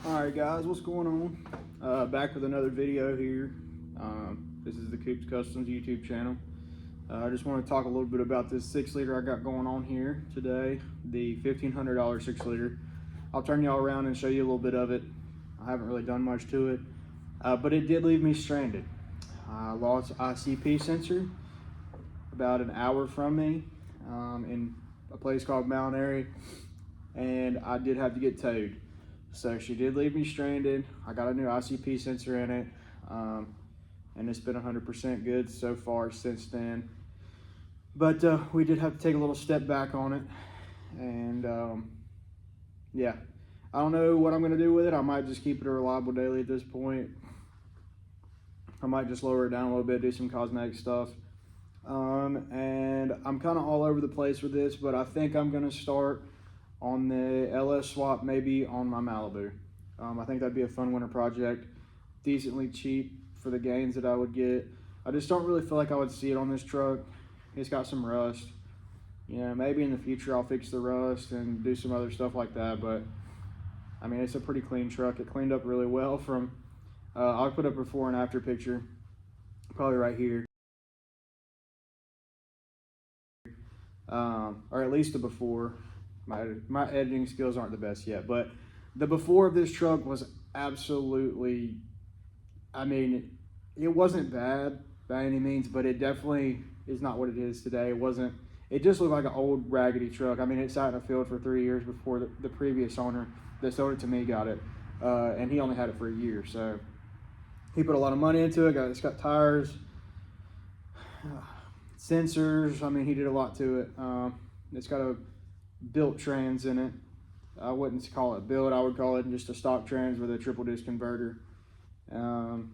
Alright guys, what's going on? Back with another video here. This is the Coops Customs YouTube channel. I just want to talk a little bit about this 6 liter I got going on here today, the $1,500 6 liter. I'll turn y'all around and show you a little bit of it. I haven't really done much to it, but it did leave me stranded. I lost ICP sensor about an hour from me in a place called Mount Airy, and I did have to get towed. So she did leave me stranded. I got a new ICP sensor in it, and it's been 100% good so far since then. But we did have to take a little step back on it, and yeah, I don't know what I'm gonna do with it. I might just keep it a reliable daily at this point. I might just lower it down a little bit, do some cosmetic stuff. And I'm kind of all over the place with this, but I think I'm gonna start on the LS swap, maybe on my Malibu. I think that'd be a fun winter project, decently cheap for the gains that I would get. I just don't really feel like I would see it on this truck. It's got some rust. You know, maybe in the future I'll fix the rust and do some other stuff like that, but I mean, it's a pretty clean truck. It cleaned up really well from, I'll put up a before and after picture, probably right here. Or at least the before. My editing skills aren't the best yet, but the before of this truck was absolutely, I mean, it wasn't bad by any means, but it definitely is not what it is today. It just looked like an old raggedy truck. I mean, it sat in a field for 3 years before the previous owner that sold it to me got it, and he only had it for a year. So he put a lot of money into it. It's got tires, sensors. I mean, he did a lot to it. It's got a built trans in it. I wouldn't call it built, I would call it just a stock trans with a triple disc converter. And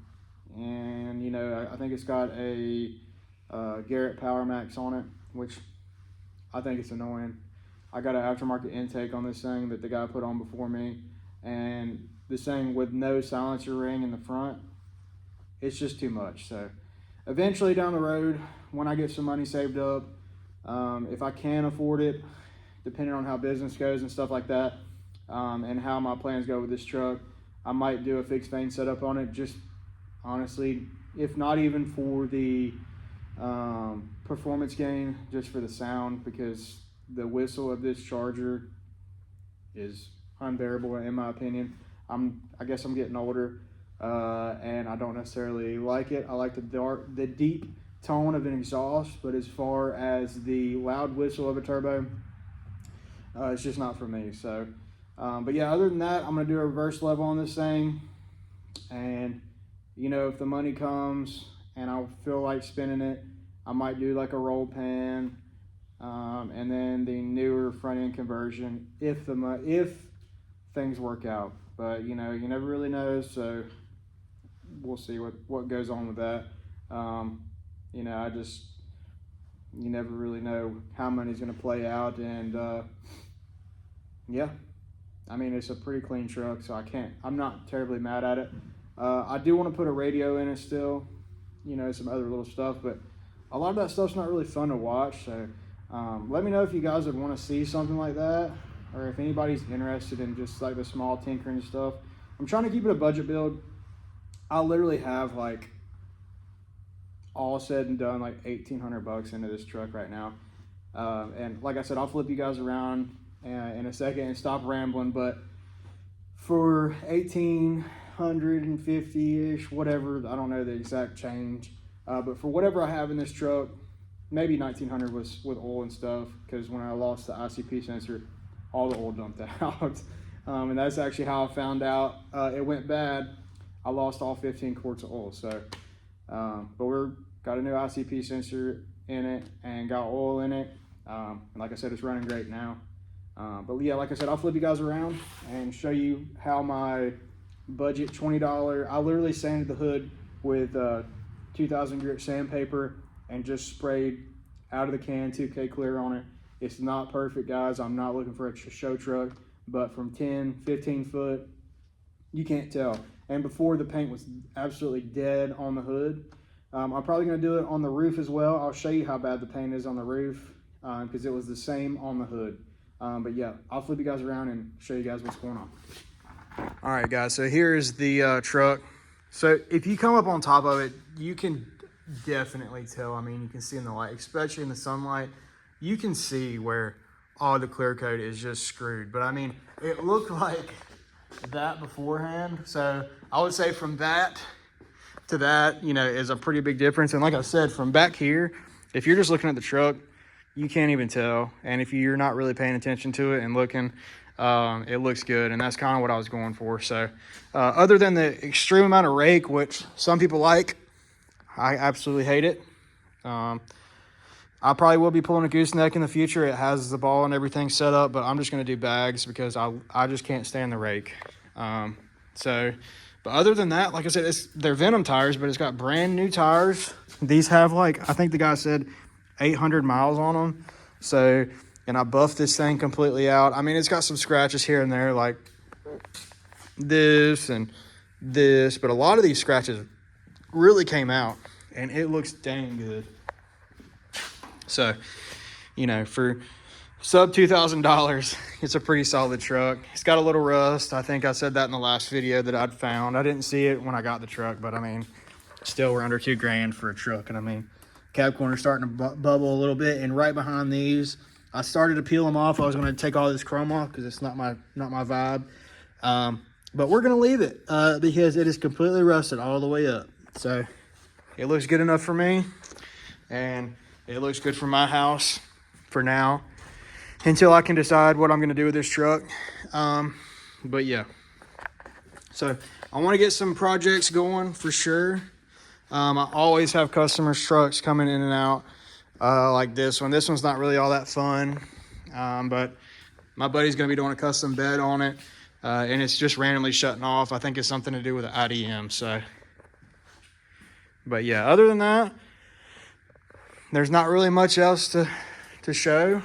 you know, I think it's got a Garrett Power Max on it, which I think it's annoying. I got an aftermarket intake on this thing that the guy put on before me, and this thing with no silencer ring in the front, it's just too much. So eventually down the road, when I get some money saved up, if I can afford it, depending on how business goes and stuff like that, and how my plans go with this truck, I might do a fixed vane setup on it, just honestly, if not even for the performance gain, just for the sound, because the whistle of this Charger is unbearable in my opinion. I guess I'm getting older, and I don't necessarily like it. I like the deep tone of an exhaust, but as far as the loud whistle of a turbo, it's just not for me. So but yeah, other than that, I'm gonna do a reverse level on this thing, and you know, if the money comes and I feel like spinning it, I might do like a roll pan, and then the newer front end conversion if things work out. But you know, you never really know, so we'll see what goes on with that. You know, you never really know how money's gonna play out, and yeah, I mean, it's a pretty clean truck, so I'm not terribly mad at it. I do want to put a radio in it still, you know, some other little stuff, but a lot of that stuff's not really fun to watch. So let me know if you guys would want to see something like that, or if anybody's interested in just like the small tinkering stuff. I'm trying to keep it a budget build. I literally have, like, all said and done, like $1,800 into this truck right now. And like I said, I'll flip you guys around in a second and stop rambling, but for 1,850-ish, whatever, I don't know the exact change, but for whatever I have in this truck, maybe 1,900 was with oil and stuff, because when I lost the ICP sensor, all the oil dumped out. And that's actually how I found out it went bad. I lost all 15 quarts of oil. So but we're got a new ICP sensor in it and got oil in it, and like I said, it's running great now. But yeah, like I said, I'll flip you guys around and show you how my budget $20, I literally sanded the hood with 2,000 grit sandpaper and just sprayed out of the can 2K clear on it. It's not perfect, guys. I'm not looking for a show truck, but from 10, 15 foot, you can't tell. And before, the paint was absolutely dead on the hood. I'm probably gonna do it on the roof as well. I'll show you how bad the paint is on the roof, because it was the same on the hood. But yeah, I'll flip you guys around and show you guys what's going on. All right, guys, so here's the truck. So if you come up on top of it, you can definitely tell. I mean, you can see in the light, especially in the sunlight, you can see where all the clear coat is just screwed. But I mean, it looked like that beforehand. So I would say from that to that, you know, is a pretty big difference. And like I said, from back here, if you're just looking at the truck, you can't even tell. And if you're not really paying attention to it and looking, it looks good. And that's kind of what I was going for. So other than the extreme amount of rake, which some people like, I absolutely hate it. I probably will be pulling a gooseneck in the future. It has the ball and everything set up, but I'm just going to do bags because I just can't stand the rake. But other than that, like I said, they're Venom tires, but it's got brand new tires. These have, like, I think the guy said 800 miles on them. So, and I buffed this thing completely out. I mean, it's got some scratches here and there, like this and this, but a lot of these scratches really came out, and it looks dang good. So, you know, for sub $2,000, it's a pretty solid truck. It's got a little rust. I think I said that in the last video that I'd found. I didn't see it when I got the truck, but I mean, still we're under $2,000 for a truck. And I mean, cab corner's starting to bubble a little bit. And right behind these, I started to peel them off. I was going to take all this chrome off because it's not my vibe. But we're going to leave it because it is completely rusted all the way up. So it looks good enough for me, and it looks good for my house for now, until I can decide what I'm going to do with this truck. But yeah, so I want to get some projects going for sure. I always have customers' trucks coming in and out, like this one. This one's not really all that fun, but my buddy's going to be doing a custom bed on it, and it's just randomly shutting off. I think it's something to do with the IDM. So, but yeah, other than that, there's not really much else to show.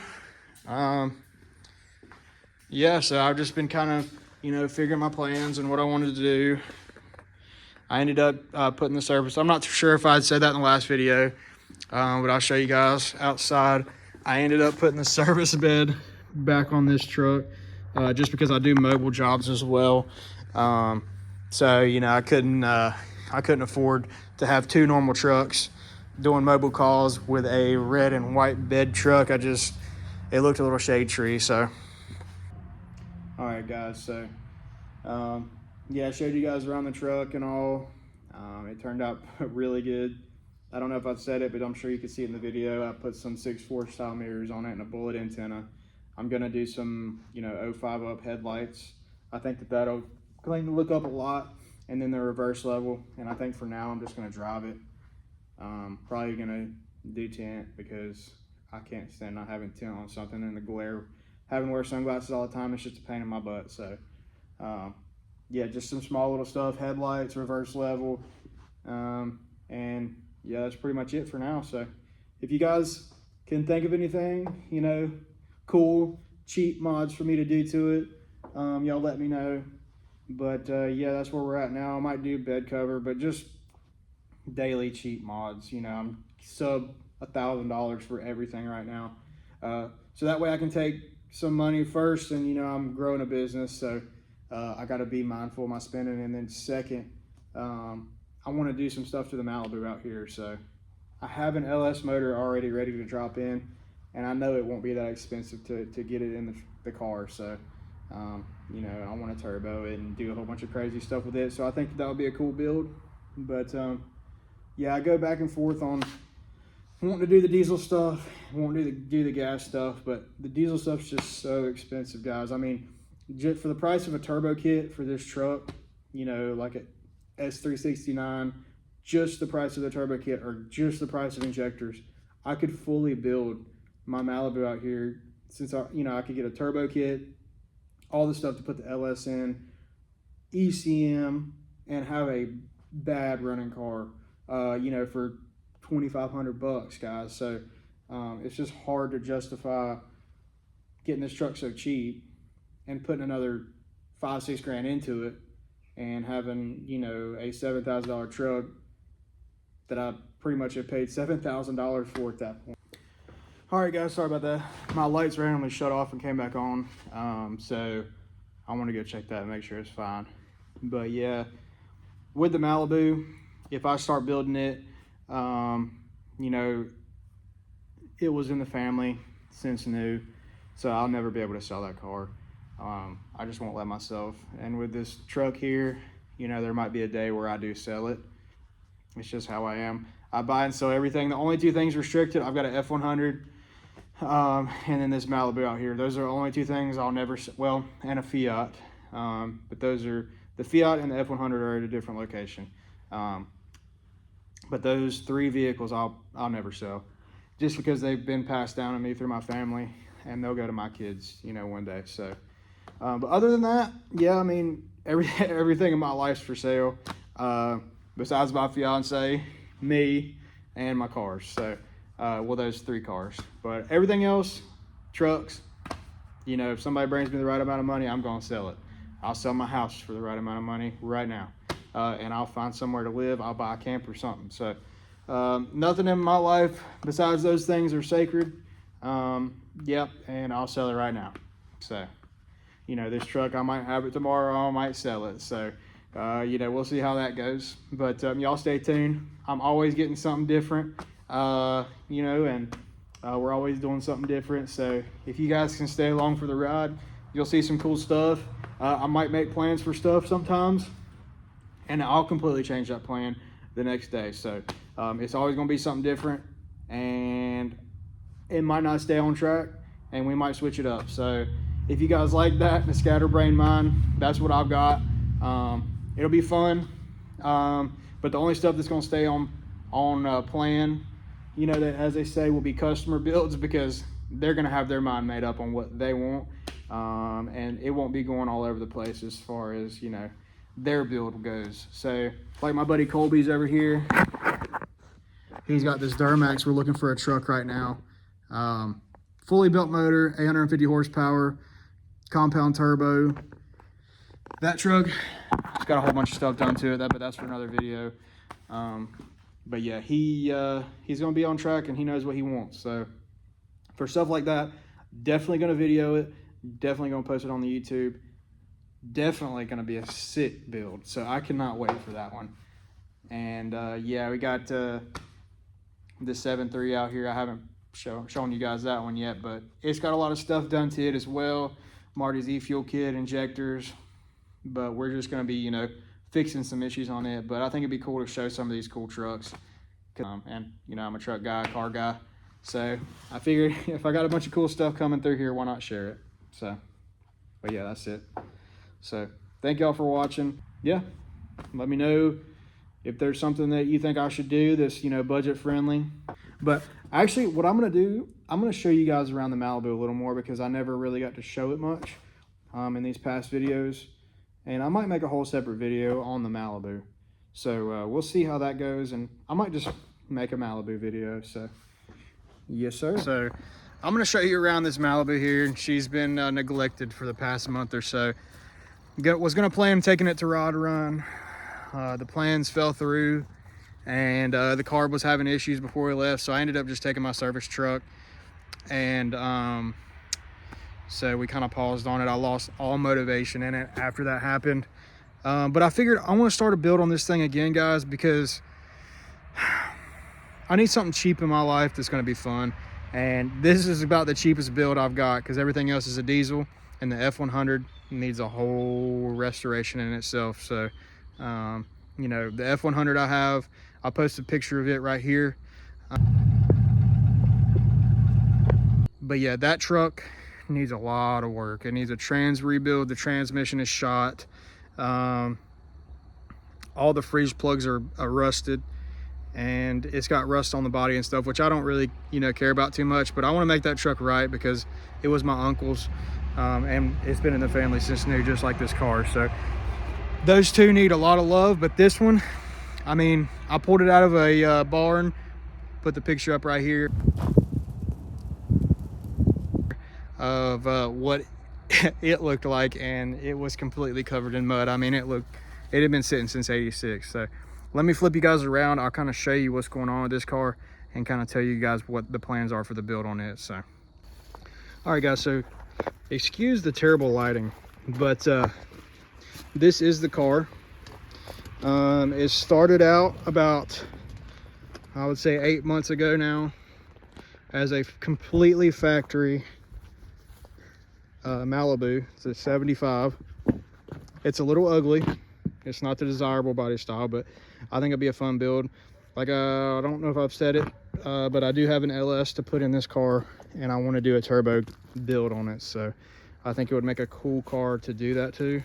Yeah, so I've just been kind of, you know, figuring my plans and what I wanted to do. I ended up putting the service. I'm not sure if I'd said that in the last video, but I'll show you guys outside. I ended up putting the service bed back on this truck, just because I do mobile jobs as well. So, you know, I couldn't afford to have two normal trucks doing mobile calls with a red and white bed truck. It looked a little shade tree. So all right, guys, so yeah, I showed you guys around the truck and all. It turned out really good. I don't know if I've said it, but I'm sure you can see it in the video. I put some 6.4 style mirrors on it and a bullet antenna. I'm gonna do some, you know, 05 up headlights. I think that'll clean the look up a lot, and then the reverse level. And I think for now I'm just gonna drive it. Probably gonna do tint because I can't stand not having tint on something in the glare. Having to wear sunglasses all the time, it's just a pain in my butt. So yeah, just some small little stuff, headlights, reverse level, and yeah, that's pretty much it for now. So if you guys can think of anything, you know, cool, cheap mods for me to do to it, y'all let me know. But yeah, that's where we're at now. I might do bed cover, but just daily cheap mods. You know, I'm sub $1,000 for everything right now. So that way I can take some money first, and you know, I'm growing a business, so I got to be mindful of my spending. And then second, I want to do some stuff to the Malibu out here. So I have an LS motor already ready to drop in, and I know it won't be that expensive to get it in the car. So you know, I want to turbo it and do a whole bunch of crazy stuff with it. So I think that would be a cool build. But yeah, I go back and forth on wanting to do the diesel stuff, wanting to do the gas stuff, but the diesel stuff's just so expensive, guys. I mean, just for the price of a turbo kit for this truck, you know, like a S369, just the price of the turbo kit or just the price of injectors, I could fully build my Malibu out here, since I could get a turbo kit, all the stuff to put the LS in, ECM, and have a bad running car, you know, for $2,500, guys. So it's just hard to justify getting this truck so cheap and putting another $5-6 grand into it and having, you know, a $7,000 truck that I pretty much have paid $7,000 for at that point. All right, guys, sorry about that. My lights randomly shut off and came back on, so I want to go check that and make sure it's fine. But yeah, with the Malibu, if I start building it, you know, it was in the family since new, so I'll never be able to sell that car. I just won't let myself. And with this truck here, you know, there might be a day where I do sell it. It's just how I am. I buy and sell everything. The only two things restricted, I've got an F100 and then this Malibu out here. Those are the only two things I'll never sell. Well, and a Fiat. But those are, the Fiat and the F100 are at a different location. But those three vehicles I'll never sell, just because they've been passed down to me through my family, and they'll go to my kids, you know, one day. So, but other than that, yeah, I mean, everything in my life's for sale, besides my fiance, me, and my cars. So, well, those three cars. But everything else, trucks, you know, if somebody brings me the right amount of money, I'm gonna sell it. I'll sell my house for the right amount of money right now. And I'll find somewhere to live. I'll buy a camper or something. So nothing in my life besides those things are sacred. Yep, and I'll sell it right now. So, you know, this truck, I might have it tomorrow, I might sell it. So, you know, we'll see how that goes. But y'all stay tuned. I'm always getting something different, you know, and we're always doing something different. So if you guys can stay along for the ride, you'll see some cool stuff. I might make plans for stuff sometimes, and I'll completely change that plan the next day. So it's always going to be something different, and it might not stay on track, and we might switch it up. So if you guys like that, the scatterbrain mind, that's what I've got. It'll be fun, but the only stuff that's going to stay on plan, you know, that, as they say, will be customer builds, because they're going to have their mind made up on what they want, and it won't be going all over the place as far as, you know, their build goes. So like my buddy Colby's over here, he's got this Duramax. We're looking for a truck right now, fully built motor, 850 horsepower, compound turbo. That truck, it's got a whole bunch of stuff done to it, but that's for another video. But yeah, he's gonna be on track, and he knows what he wants. So for stuff like that, definitely gonna video it, definitely gonna post it on the YouTube. Definitely going to be a sick build, so I cannot wait for that one. And yeah, we got the 7.3 out here. I haven't shown you guys that one yet, but it's got a lot of stuff done to it as well. Marty's e-fuel kit, injectors, but we're just going to be, you know, fixing some issues on it. But I think it'd be cool to show some of these cool trucks. And you know, I'm a truck guy, car guy, so I figured if I got a bunch of cool stuff coming through here, why not share it? So, but yeah, that's it. So thank y'all for watching. Yeah, let me know if there's something that you think I should do that's, you know, budget friendly. But actually what I'm going to do, I'm going to show you guys around the Malibu a little more, because I never really got to show it much in these past videos. And I might make a whole separate video on the Malibu. So we'll see how that goes. And I might just make a Malibu video. So yes, sir. So I'm going to show you around this Malibu here. She's been neglected for the past month or so. Was going to plan taking it to Rod Run. The plans fell through, and the carb was having issues before we left, so I ended up just taking my service truck, and so we kind of paused on it. I lost all motivation in it after that happened, but I figured I want to start a build on this thing again, guys, because I need something cheap in my life that's going to be fun, and this is about the cheapest build I've got, because everything else is a diesel, and the F100 needs a whole restoration in itself. So you know, the F100 I'll post a picture of it right here. But yeah, that truck needs a lot of work. It needs a trans rebuild. The transmission is shot. All the freeze plugs are rusted, and it's got rust on the body and stuff, which I don't really, you know, care about too much. But I want to make that truck right, because it was my uncle's. And it's been in the family since new, just like this car. So those two need a lot of love, but this one, I mean, I pulled it out of a barn, put the picture up right here of what it looked like, and it was completely covered in mud. I mean, it had been sitting since '86. So let me flip you guys around. I'll kind of show you what's going on with this car and kind of tell you guys what the plans are for the build on it. So all right, guys, so excuse the terrible lighting, but this is the car. It started out about, I would say 8 months ago now, as a completely factory Malibu. It's a 75. It's a little ugly. It's not the desirable body style, but I think it'll be a fun build. Like, I don't know if I've said it, but I do have an LS to put in this car, and I want to do a turbo build on it. So I think it would make a cool car to do that to.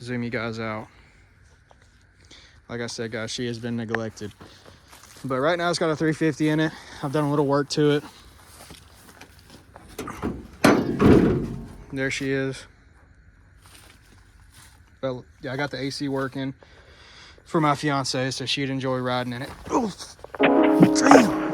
Zoom you guys out. Like I said, guys, she has been neglected. But right now it's got a 350 in it. I've done a little work to it. There she is. Well, yeah, I got the AC working for my fiance, so she'd enjoy riding in it. Oh, damn.